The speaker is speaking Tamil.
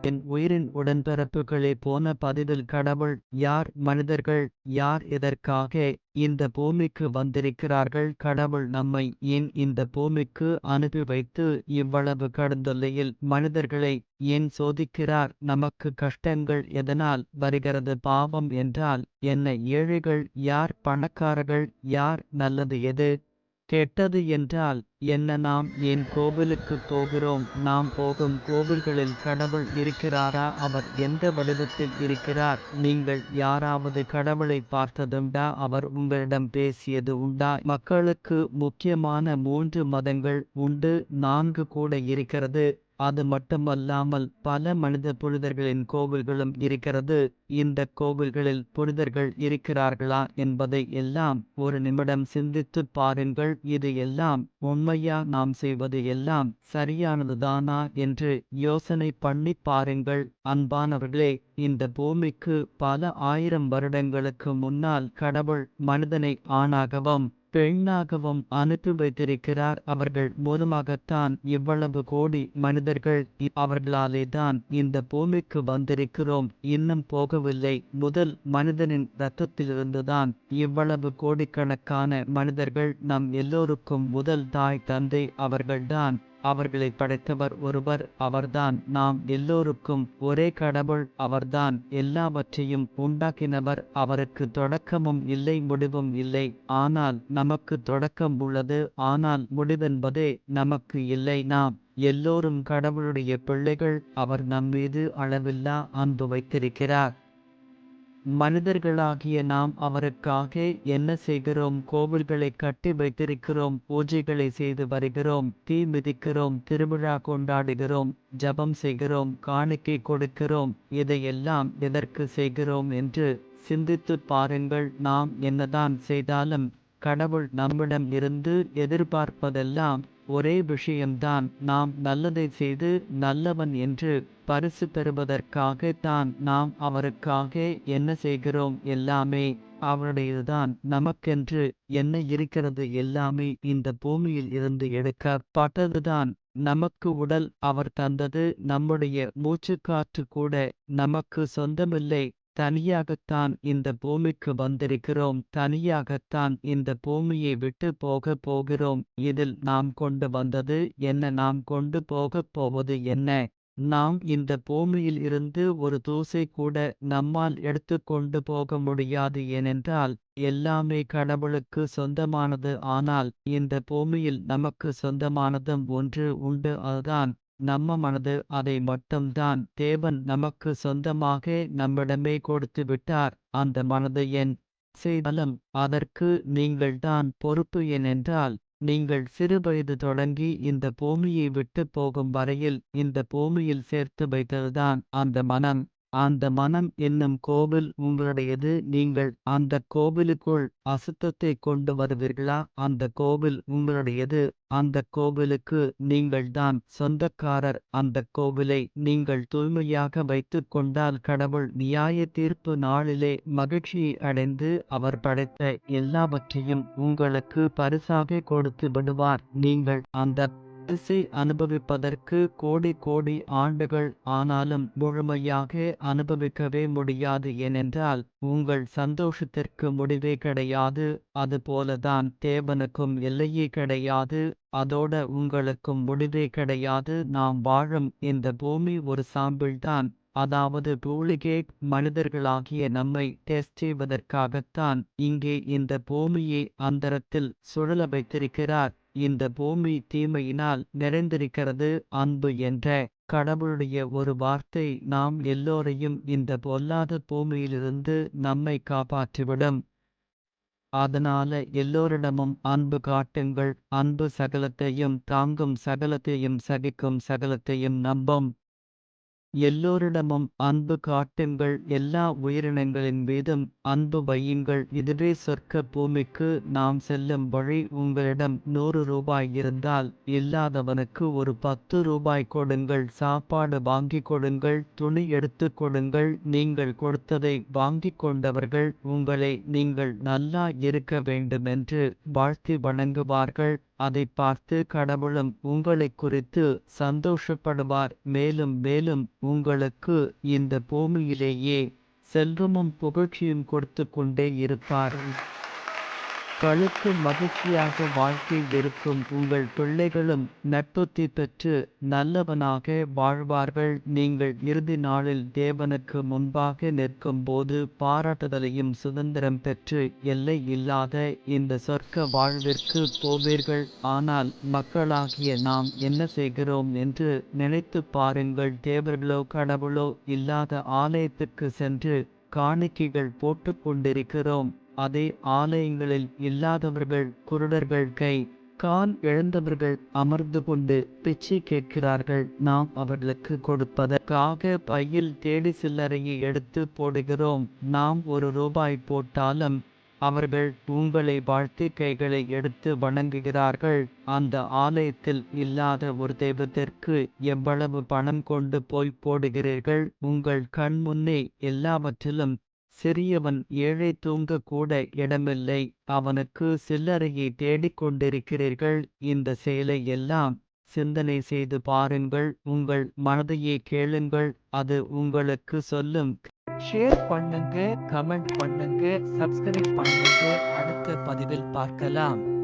என் உயிரின் உடன்பிறப்புகளே போன பதிவில் கடவுள் யார், மனிதர்கள் யார், எதற்காக இந்த பூமிக்கு வந்திருக்கிறார்கள், கடவுள் நம்மை ஏன் இந்த பூமிக்கு அனுப்பி வைத்து இவ்வளவு கடுந்தொல்லையில் மனிதர்களை ஏன் சோதிக்கிறார், நமக்கு கஷ்டங்கள் எதனால் வருகிறது, பாவம் என்றால் என்ன, ஏழைகள் யார், பணக்காரர்கள் யார், நல்லது எது, கெட்டது என்றால் என்ன, நாம் ஏன் கோவிலுக்கு போகிறோம், நாம் போகும் கோவில்களில் கடவுள் இருக்கிறாரா, அவர் எந்த வடிவத்தில் இருக்கிறார், நீங்கள் யாராவது கடவுளை பார்த்ததுண்டா, அவர் உங்களிடம் பேசியது உண்டா. மக்களுக்கு முக்கியமான 3 மதங்கள் உண்டு, 4 கூட இருக்கிறது. அது மட்டுமல்லாமல் பல மனித புனிதர்களின் கோவில்களும் இருக்கிறது. இந்த கோவில்களில் புனிதர்கள் இருக்கிறார்களா என்பதை எல்லாம் ஒரு நிமிடம் சிந்தித்துப் பாருங்கள். இது எல்லாம் உண்மையா, நாம் செய்வது எல்லாம் சரியானதுதானா என்று யோசனை பண்ணிப் பாருங்கள். அன்பானவர்களே, இந்த பூமிக்கு பல ஆயிரம் வருடங்களுக்கு முன்னால் கடவுள் மனிதனை ஆணாகவும் பெண்ணாகவும் அனுப்பி வைத்திருக்கிறார். அவர்கள் மூலமாகத்தான் இவ்வளவு கோடி மனிதர்கள், அவர்களாலேதான் இந்த பூமிக்கு வந்திருக்கிறோம், இன்னும் போகவில்லை. முதல் மனிதனின் இரத்தத்திலிருந்துதான் இவ்வளவு கோடிக்கணக்கான மனிதர்கள். நம் எல்லோருக்கும் முதல் தாய் தந்தை அவர்கள்தான். அவர்களை படைத்தவர் ஒருவர், அவர்தான் நாம் எல்லோருக்கும் ஒரே கடவுள், அவர்தான் எல்லாவற்றையும் உண்டாக்கினவர். அவருக்கு தொடக்கமும் இல்லை, முடிவும் இல்லை. ஆனால் நமக்கு தொடக்கம் உள்ளது, ஆனால் முடிவென்பதே நமக்கு இல்லை. நாம் எல்லோரும் கடவுளுடைய பிள்ளைகள். அவர் நம்மீது அளவில்லா அன்பு வைத்திருக்கிறார். மனிதர்களாகிய நாம் அவருக்காக என்ன செய்கிறோம், கோவில்களை கட்டி வைத்திருக்கிறோம், பூஜைகளை செய்து வருகிறோம், தீ மிதிக்கிறோம், திருவிழா கொண்டாடுகிறோம், ஜபம் செய்கிறோம், காணிக்கை கொடுக்கிறோம். இதையெல்லாம் எதற்கு செய்கிறோம் என்று சிந்தித்துப் பாருங்கள். நாம் என்னதான் செய்தாலும் கடவுள் நம்மிடம் இருந்து எதிர்பார்ப்பதெல்லாம் ஒரே விஷயம்தான், நாம் நல்லதை செய்து நல்லவன் என்று பரிசு பெறுவதற்காக தான். நாம் அவருக்காக என்ன செய்கிறோம், எல்லாமே அவருடையதுதான். நமக்கென்று என்ன இருக்கிறது, எல்லாமே இந்த பூமியில் இருந்து எடுக்கப்பட்டதுதான். நமக்கு உடல் அவர் தந்தது, நம்முடைய மூச்சுக்காற்று கூட நமக்கு சொந்தமில்லை. தனியாகத்தான் இந்த பூமிக்கு வந்திருக்கிறோம், தனியாகத்தான் இந்த பூமியை விட்டு போக போகிறோம். இதில் நாம் கொண்டு வந்தது என்ன, நாம் கொண்டு போகப் போவது என்ன. நாம் இந்த பூமியில் இருந்து ஒரு தூசை கூட நம்மால் எடுத்து கொண்டு போக முடியாது. ஏனென்றால் எல்லாமே கடவுளுக்கு சொந்தமானது. ஆனால் இந்த பூமியில் நமக்கு சொந்தமானதும் ஒன்று உண்டு, அதுதான் நம்ம மனது. அதை மட்டும்தான் தேவன் நமக்கு சொந்தமாக நம்மிடமே கொடுத்து விட்டார். அந்த மனதை என் செய்தாலும் அதற்கு நீங்கள்தான் பொறுப்பு. ஏனென்றால் நீங்கள் சிறுவயது தொடங்கி இந்த பூமியை விட்டு போகும் வரையில் இந்த பூமியில் சேர்த்து வைத்ததுதான் அந்த மனம். அந்த மனம் என்னும் கோவில் உங்களுடையது. நீங்கள் அந்த கோவிலுக்குள் அசுத்தத்தை கொண்டு வருவீர்களா, அந்த கோவில் உங்களுடையது. அந்த கோவிலுக்கு நீங்கள்தான் சொந்தக்காரர். அந்த கோவிலை நீங்கள் தூய்மையாக வைத்து கொண்டால் கடவுள் நியாய தீர்ப்பு நாளிலே மகிழ்ச்சியை அடைந்து அவர் படைத்த எல்லாவற்றையும் உங்களுக்கு பரிசாக கொடுத்து விடுவார். நீங்கள் அந்த பரிசை அனுபவிப்பதற்கு கோடி கோடி ஆண்டுகள் ஆனாலும் முழுமையாக அனுபவிக்கவே முடியாது. ஏனென்றால் உங்கள் சந்தோஷத்திற்கு முடிவே கிடையாது. அதுபோலதான் தேவனுக்கும் எல்லையே கிடையாது, அதோட உங்களுக்கும் முடிவே கிடையாது. நாம் வாழும் இந்த பூமி ஒரு சாம்பிள்தான். அதாவது டூப்ளிகேட். மனிதர்களாகிய நம்மை டெஸ்ட் செய்வதற்காகத்தான் இங்கே இந்த பூமியை அந்தரத்தில் சுழல வைத்திருக்கிறார். இந்த பூமி தீமையினால் நிறைந்திருக்கிறது. அன்பு என்ற கடவுளுடைய ஒரு வார்த்தை நாம் எல்லோரையும் இந்த பொல்லாத பூமியிலிருந்து நம்மை காப்பாற்றிவிடும். அதனால எல்லோரிடமும் அன்பு காட்டுங்கள். அன்பு சகலத்தையும் தாங்கும், சகலத்தையும் சகிக்கும், சகலத்தையும் நம்பும். எல்லோரிடமும் அன்பு காட்டுங்கள். எல்லா உயிரினங்களின் மீதும் அன்பு வையுங்கள். இதுவே சொர்க்க பூமிக்கு நாம் செல்லும் வழி. உங்களிடம் 100 ரூபாய் இருந்தால் இல்லாதவனுக்கு ஒரு 10 ரூபாய் கொடுங்கள். சாப்பாடு வாங்கிக் கொடுங்கள், துணி எடுத்து கொடுங்கள். நீங்கள் கொடுத்ததை வாங்கிக் கொண்டவர்கள் உங்களை நீங்கள் நல்லா இருக்க வேண்டுமென்று வாழ்த்தி வணங்குவார்கள். அதை பார்த்து கடவுளும் உங்களைக் குறித்து சந்தோஷப்படுவார். மேலும் மேலும் உங்களுக்கு இந்த பூமியிலேயே செல்வமும் புகழ்ச்சியும் கொடுத்து கொண்டே இருப்பார். களுக்கு மகிழ்ச்சியாக வாழ்க்கை இருக்கும் உங்கள் பிள்ளைகளும் நற்புத்தி பெற்று நல்லவனாக வாழ்வார்கள். நீங்கள் இறுதி நாளில் தேவனுக்கு முன்பாக நிற்கும் போது பாராட்டுதலையும் சுதந்திரம் பெற்று எல்லை இல்லாத இந்த சொர்க்க வாழ்விற்கு போவீர்கள். ஆனால் மக்களாகிய நாம் என்ன செய்கிறோம் என்று நினைத்து பாருங்கள். தேவர்களோ கடவுளோ இல்லாத ஆலயத்துக்கு சென்று காணிக்கைகள் போட்டுக் கொண்டிருக்கிறோம். அதே ஆலயங்களில் இல்லாதவர்கள், குருடர்கள், கை கால் இழந்தவர்கள் அமர்ந்து கொண்டு பிச்சை கேட்கிறார்கள். நாம் அவர்களுக்கு கொடுப்பதற்காக பையில் தேடி சில்லறையை எடுத்து போடுகிறோம். நாம் ₹1 போட்டாலும் அவர்கள் உங்களை வாழ்த்தி கைகளை எடுத்து வணங்குகிறார்கள். அந்த ஆலயத்தில் இல்லாத ஒரு தெய்வத்திற்கு எவ்வளவு பணம் கொண்டு போய் போடுகிறீர்கள்? உங்கள் கண் முன்னே எல்லாவற்றிலும் சிறியவன் ஏழை தூங்க கூட இடமில்லை. அவனுக்கு சில்லறையை தேடிக் கொண்டிருக்கிறீர்கள். இந்த செயலை எல்லாம் சிந்தனை செய்து பாருங்கள். உங்கள் மனதையே கேளுங்கள். அது உங்களுக்கு சொல்லும். ஷேர் பண்ணுங்க, கமெண்ட் பண்ணுங்க, சப்ஸ்கிரைப் பண்ணுங்க. அடுத்த பதிவில் பார்க்கலாம்.